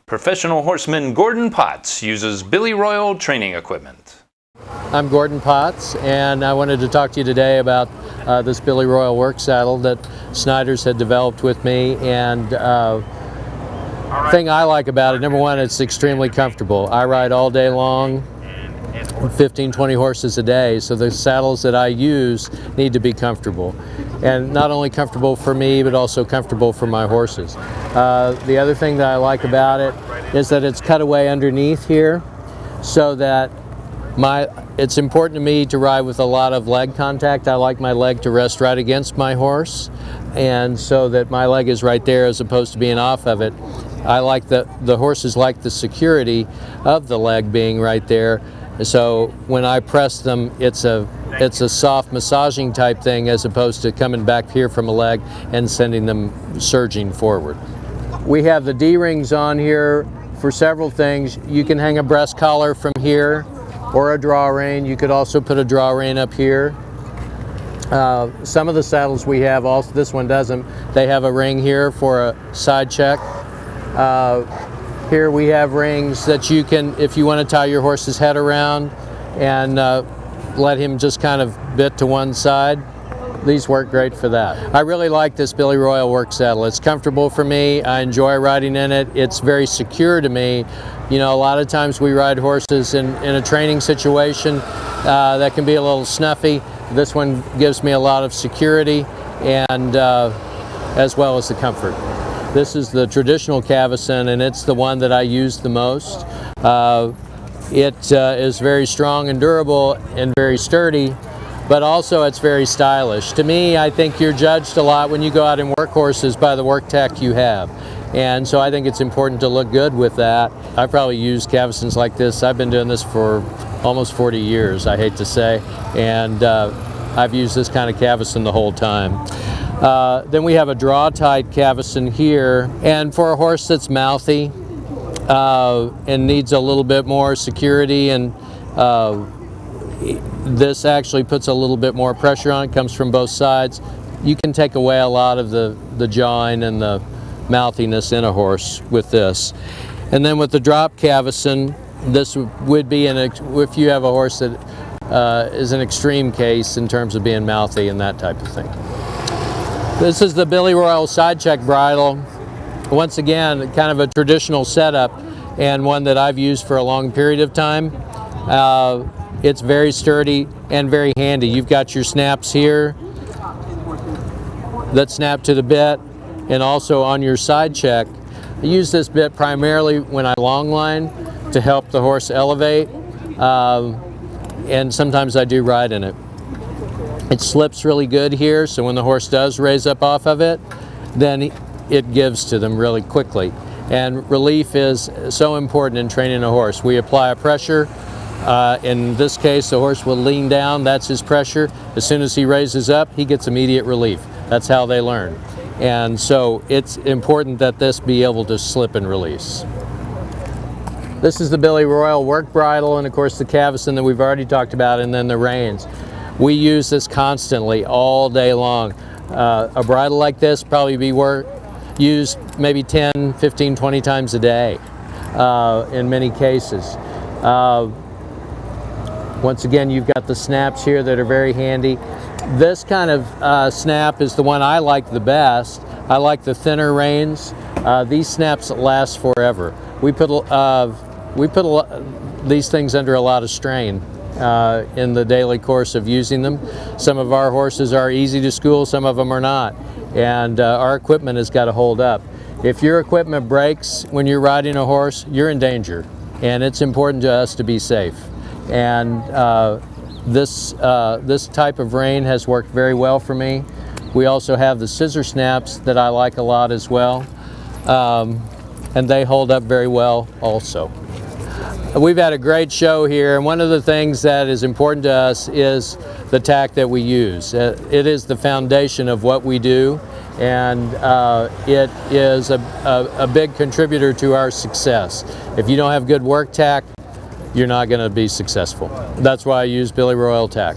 Professional horseman Gordon Potts uses Billy Royal training equipment. I'm Gordon Potts, and I wanted to talk to you today about this Billy Royal work saddle that Schneiders had developed with me. And thing I like about it, number one, it's extremely comfortable. I ride all day long, 15-20 horses a day, so the saddles that I use need to be comfortable, and not only comfortable for me but also comfortable for my horses. The other thing that I like about it is that it's cut away underneath here, so that it's important to me to ride with a lot of leg contact. I like my leg to rest right against my horse, and so that my leg is right there as opposed to being off of it. I like the horses like the security of the leg being right there. So when I press them, it's a soft massaging type thing as opposed to coming back here from a leg and sending them surging forward. We have the D-rings on here for several things. You can hang a breast collar from here or a draw rein. You could also put a draw rein up here. Some of the saddles we have, also this one doesn't, they have a ring here for a side check. Here we have rings that you can, if you want to tie your horse's head around and let him just kind of bit to one side. These work great for that. I really like this Billy Royal work saddle. It's comfortable for me. I enjoy riding in it. It's very secure to me. You know, a lot of times we ride horses in a training situation that can be a little snuffy. This one gives me a lot of security and as well as the comfort. This is the traditional Caveson, and it's the one that I use the most. It is very strong and durable and very sturdy, but also it's very stylish. To me, I think you're judged a lot when you go out and work horses by the work tack you have. And so I think it's important to look good with that. I've probably used Cavesons like this. I've been doing this for almost 40 years, I hate to say. And I've used this kind of Caveson the whole time. Then we have a draw-tied Caveson here, and for a horse that's mouthy and needs a little bit more security, and this actually puts a little bit more pressure on it, comes from both sides. You can take away a lot of the jawing and the mouthiness in a horse with this. And then with the drop Caveson, this would be if you have a horse that is an extreme case in terms of being mouthy and that type of thing. This is the Billy Royal side check bridle. Once again, kind of a traditional setup and one that I've used for a long period of time. It's very sturdy and very handy. You've got your snaps here that snap to the bit, and also on your side check. I use this bit primarily when I long line to help the horse elevate, and sometimes I do ride in it. It slips really good here, so when the horse does raise up off of it, then it gives to them really quickly. And relief is so important in training a horse. We apply a pressure. In this case, the horse will lean down, that's his pressure. As soon as he raises up, he gets immediate relief. That's how they learn. And so it's important that this be able to slip and release. This is the Billy Royal work bridle, and of course the Caveson that we've already talked about, and then the reins. We use this constantly all day long. A bridle like this probably be used maybe 10, 15, 20 times a day in many cases. Once again, you've got the snaps here that are very handy. This kind of snap is the one I like the best. I like the thinner reins. These snaps last forever. We put these things under a lot of strain in the daily course of using them. Some of our horses are easy to school, some of them are not, and our equipment has got to hold up. If your equipment breaks when you're riding a horse, you're in danger, and it's important to us to be safe. And this type of rein has worked very well for me. We also have the scissor snaps that I like a lot as well, and they hold up very well also. We've had a great show here, and one of the things that is important to us is the tack that we use. It is the foundation of what we do, and it is a big contributor to our success. If you don't have good work tack, you're not going to be successful. That's why I use Billy Royal tack.